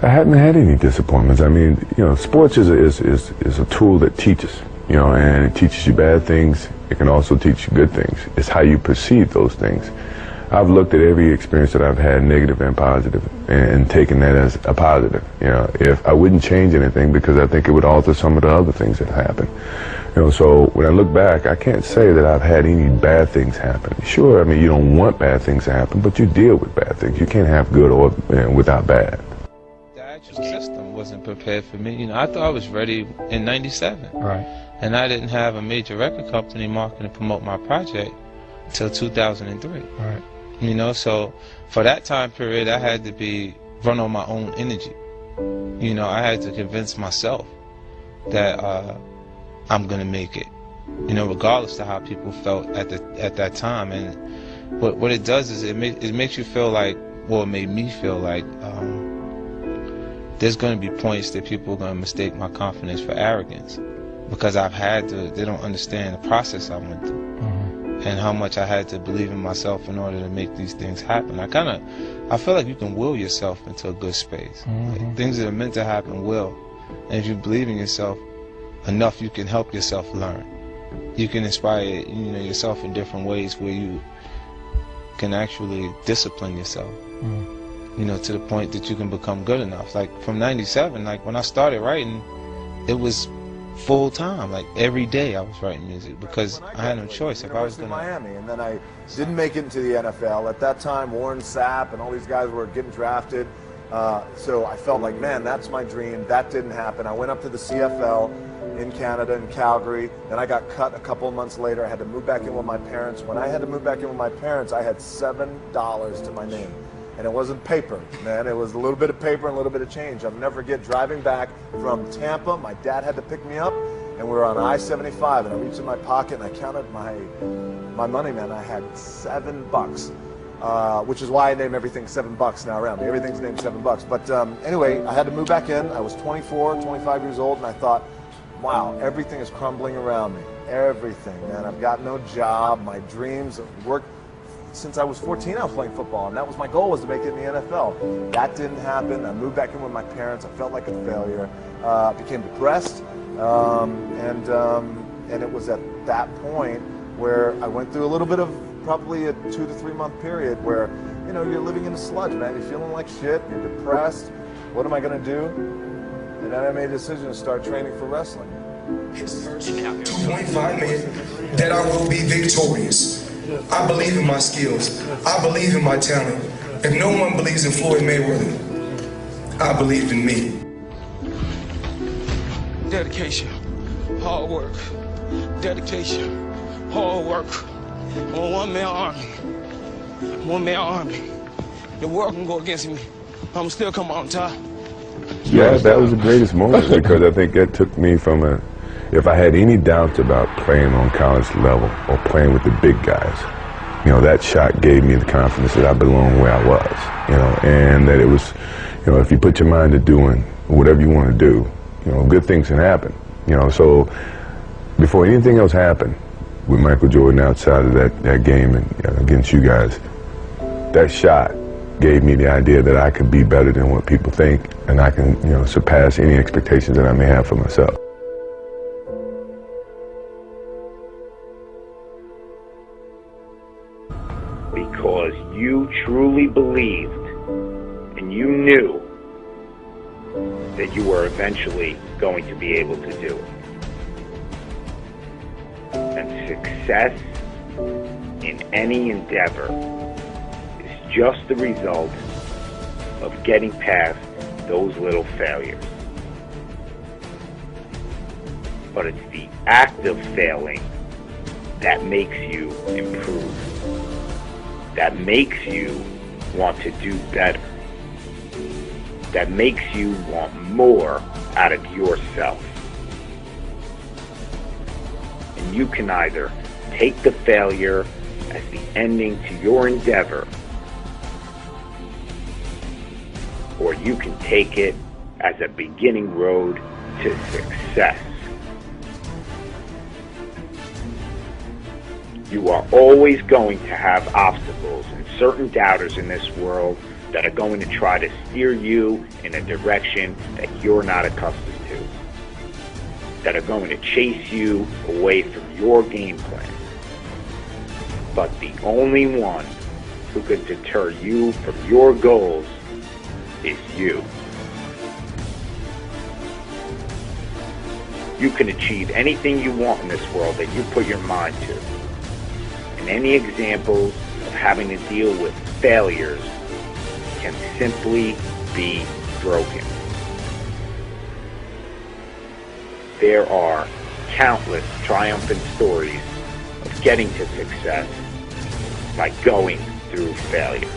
I hadn't had any disappointments. I mean, sports is a tool that teaches, and it teaches you bad things. It can also teach you good things. It's how you perceive those things. I've looked at every experience that I've had, negative and positive, and taken that as a positive. If I wouldn't change anything because I think it would alter some of the other things that happened. So when I look back, I can't say that I've had any bad things happen. Sure, I mean, you don't want bad things to happen, but you deal with bad things. You can't have good or without bad. The actual system wasn't prepared for me. I thought I was ready in '97. Right. And I didn't have a major record company marketing and promote my project until 2003. Right. So for that time period, I had to run on my own energy. I had to convince myself that I'm gonna make it. Regardless of how people felt at that time. And what it does is it makes you feel like, well, it made me feel like there's gonna be points that people are gonna mistake my confidence for arrogance, because they don't understand the process I went through. And how much I had to believe in myself in order to make these things happen. I feel like you can will yourself into a good space. Like, things that are meant to happen will. And if you believe in yourself enough, you can help yourself learn. You can inspire yourself in different ways where you can actually discipline yourself. To the point that you can become good enough. Like from '97, like when I started writing, it was full time, like every day I was writing music because I had no choice. If I was going to Miami, and then I didn't make it into the NFL. At that time, Warren Sapp and all these guys were getting drafted. So I felt like, man, that's my dream. That didn't happen. I went up to the CFL in Canada, in Calgary. Then I got cut a couple of months later. I had to move back in with my parents. When I had to move back in with my parents, I had $7 to my name. And it wasn't paper, man. It was a little bit of paper and a little bit of change. I'll never forget driving back from Tampa. My dad had to pick me up, and we were on I-75, and I reached in my pocket, and I counted my money, man. I had $7, which is why I name everything $7 now around me. Everything's named $7. But anyway, I had to move back in. I was 24, 25 years old, and I thought, wow, everything is crumbling around me. Everything, man. I've got no job. My dreams of work. Since I was 14, I was playing football, and that was my goal, was to make it in the NFL. That didn't happen. I moved back in with my parents. I felt like a failure. Became depressed, and it was at that point where I went through a little bit of probably a 2 to 3 month period where, you're living in a sludge, man. You're feeling like shit. You're depressed. What am I going to do? And then I made a decision to start training for wrestling. 2.5 million that I will be victorious. I believe in my skills. I believe in my talent. If no one believes in Floyd Mayweather, I believe in me. Dedication, hard work. Dedication, hard work. I'm a one-man army. One-man army. The world can go against me. I'm still come on top. Yeah, that was the greatest moment because I think that took me from if I had any doubts about playing on college level or playing with the big guys, that shot gave me the confidence that I belonged where I was, and that it was, if you put your mind to doing whatever you want to do, good things can happen, so before anything else happened with Michael Jordan outside of that game and against you guys, that shot gave me the idea that I could be better than what people think, and I can, surpass any expectations that I may have for myself. Because you truly believed and you knew that you were eventually going to be able to do it. And success in any endeavor is just the result of getting past those little failures. But it's the act of failing that makes you improve. That makes you want to do better. That makes you want more out of yourself. And you can either take the failure as the ending to your endeavor, or you can take it as a beginning road to success. You are always going to have obstacles, and certain doubters in this world that are going to try to steer you in a direction that you're not accustomed to, that are going to chase you away from your game plan. But the only one who can deter you from your goals is you. You can achieve anything you want in this world that you put your mind to. And any examples of having to deal with failures can simply be broken. There are countless triumphant stories of getting to success by going through failure.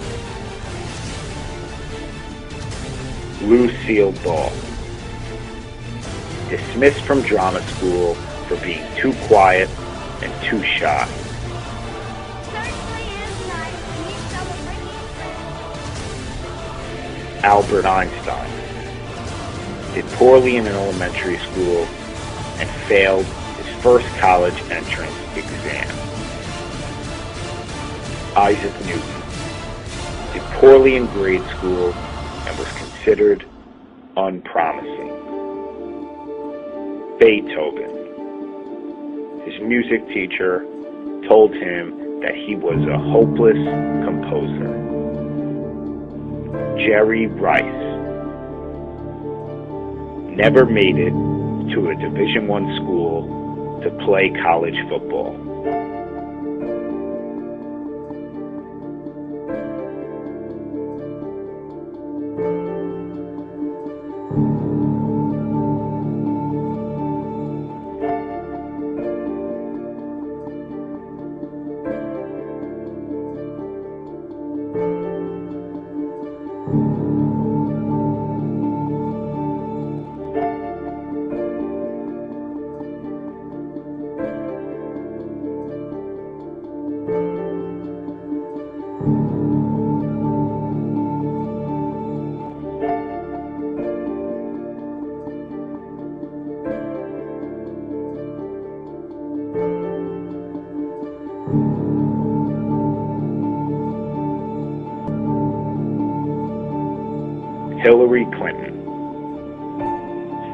Lucille Ball, dismissed from drama school for being too quiet and too shy. Albert Einstein did poorly in an elementary school and failed his first college entrance exam. Isaac Newton did poorly in grade school and was considered unpromising. Beethoven, his music teacher, told him that he was a hopeless composer. Jerry Rice never made it to a Division I school to play college football. Hillary Clinton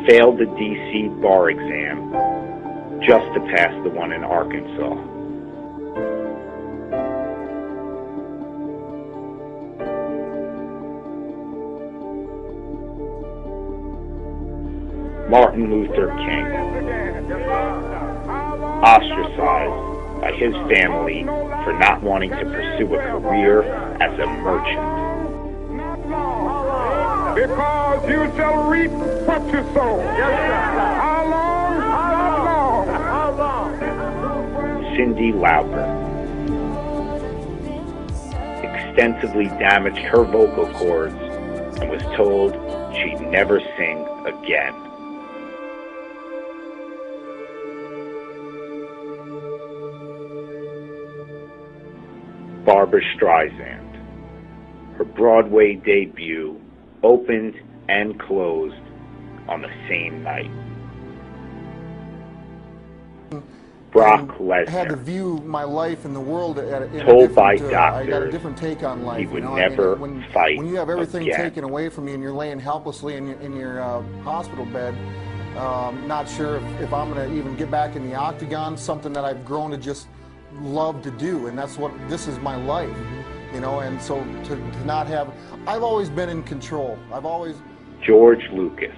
failed the D.C. bar exam just to pass the one in Arkansas. Martin Luther King, ostracized by his family for not wanting to pursue a career as a merchant. Because you shall reap what you sow. How long? How long? How long? Cyndi Lauper extensively damaged her vocal cords and was told she'd never sing again. Barbra Streisand, her Broadway debut opened and closed on the same night. Brock Lesnar had to view my life in the world told by doctors I got a different take on life. he would never fight when you have everything again. taken away from you and you're laying helplessly in your hospital bed, not sure if I'm going to even get back in the octagon, something that I've grown to just love to do, and this is my life. You know, and so to not have, I've always been in control. George Lucas,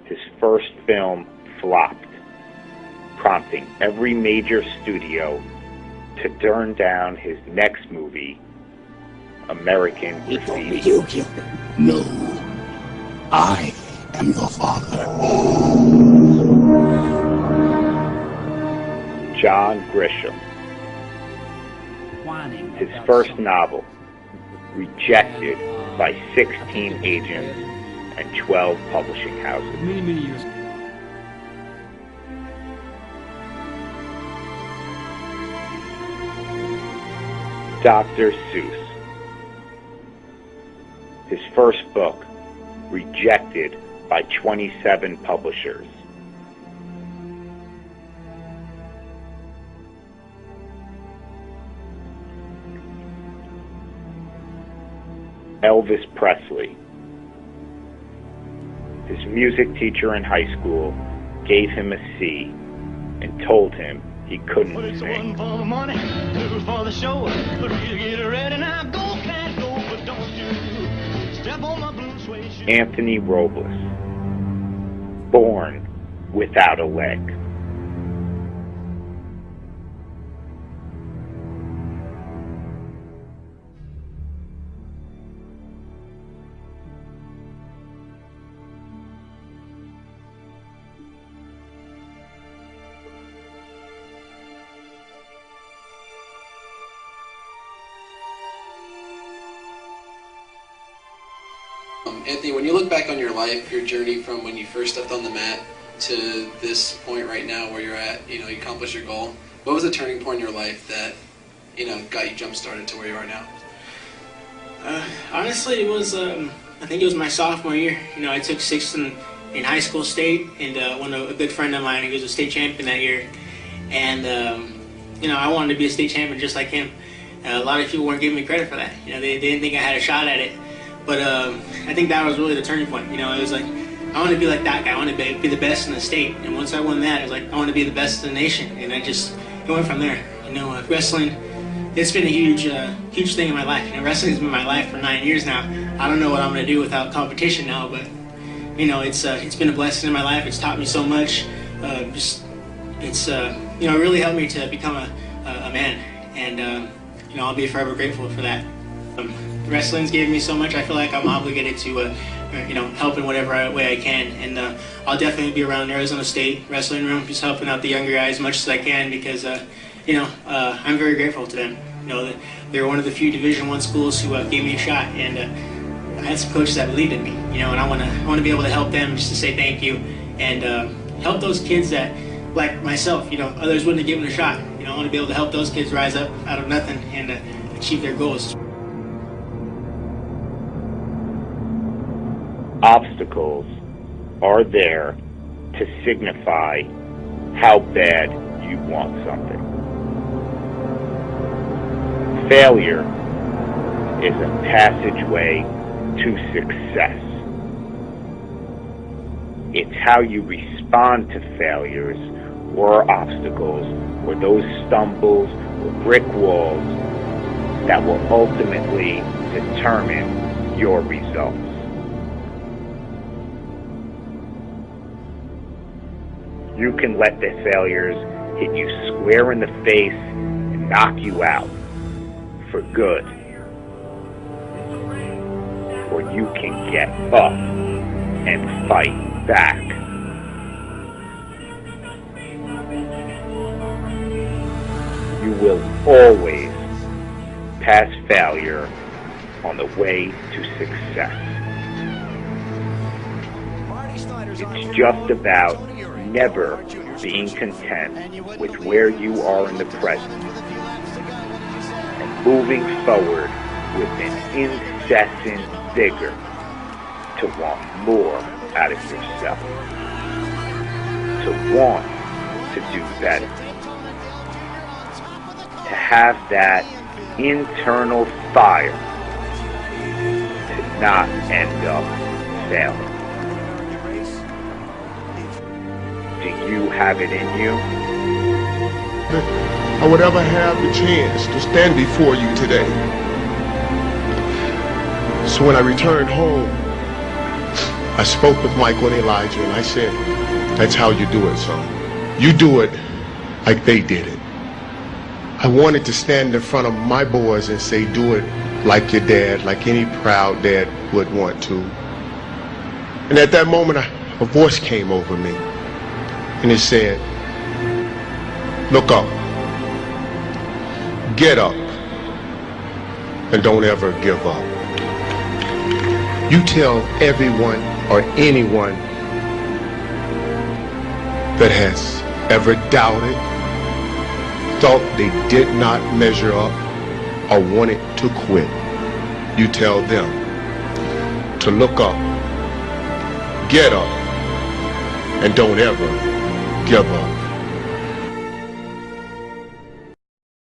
his first film flopped, prompting every major studio to turn down his next movie, American Graffiti. No, I am your father. John Grisham, his first novel, rejected by 16 agents and 12 publishing houses. Many years. Dr. Seuss, his first book, rejected by 27 publishers. Elvis Presley. His music teacher in high school gave him a C and told him he couldn't sing. One for the money, two for the show. But you get ready now, go, can't go, but don't you step on my blue suede shoe. Anthony Robles, born without a leg. Anthony, when you look back on your life, your journey from when you first stepped on the mat to this point right now where you're at, you accomplished your goal, what was the turning point in your life that, got you jump-started to where you are now? Honestly, it was, I think it was my sophomore year. I took sixth in high school state, and a good friend of mine, he was a state champion that year. And, I wanted to be a state champion just like him. A lot of people weren't giving me credit for that. They didn't think I had a shot at it. But I think that was really the turning point. It was like, I want to be like that guy. I want to be the best in the state. And once I won that, it was like, I want to be the best in the nation. And it went from there. Wrestling, it's been a huge thing in my life. Wrestling's been my life for 9 years now. I don't know what I'm going to do without competition now, but, it's been a blessing in my life. It's taught me so much. It's really helped me to become a man. And, I'll be forever grateful for that. Wrestling's gave me so much. I feel like I'm obligated to, help in whatever way I can. And I'll definitely be around Arizona State wrestling room, just helping out the younger guys as much as I can because, I'm very grateful to them. They're one of the few Division I schools who gave me a shot, and I had some coaches that believed in me. And I want to be able to help them just to say thank you and help those kids that, like myself, others wouldn't have given a shot. I want to be able to help those kids rise up out of nothing and achieve their goals. Obstacles are there to signify how bad you want something. Failure is a passageway to success. It's how you respond to failures or obstacles or those stumbles or brick walls that will ultimately determine your results. You can let the failures hit you square in the face and knock you out for good. Or you can get up and fight back. You will always pass failure on the way to success. It's just about never being content with where you are in the present and moving forward with an incessant vigor to want more out of yourself, to want to do better, to have that internal fire to not end up failing. Do you have it in you? I would ever have the chance to stand before you today. So when I returned home, I spoke with Michael and Elijah and I said, that's how you do it, son. You do it like they did it. I wanted to stand in front of my boys and say, do it like your dad, like any proud dad would want to. And at that moment, a voice came over me. And it said, look up, get up, and don't ever give up. You tell everyone or anyone that has ever doubted, thought they did not measure up, or wanted to quit, you tell them to look up, get up, and don't ever give up.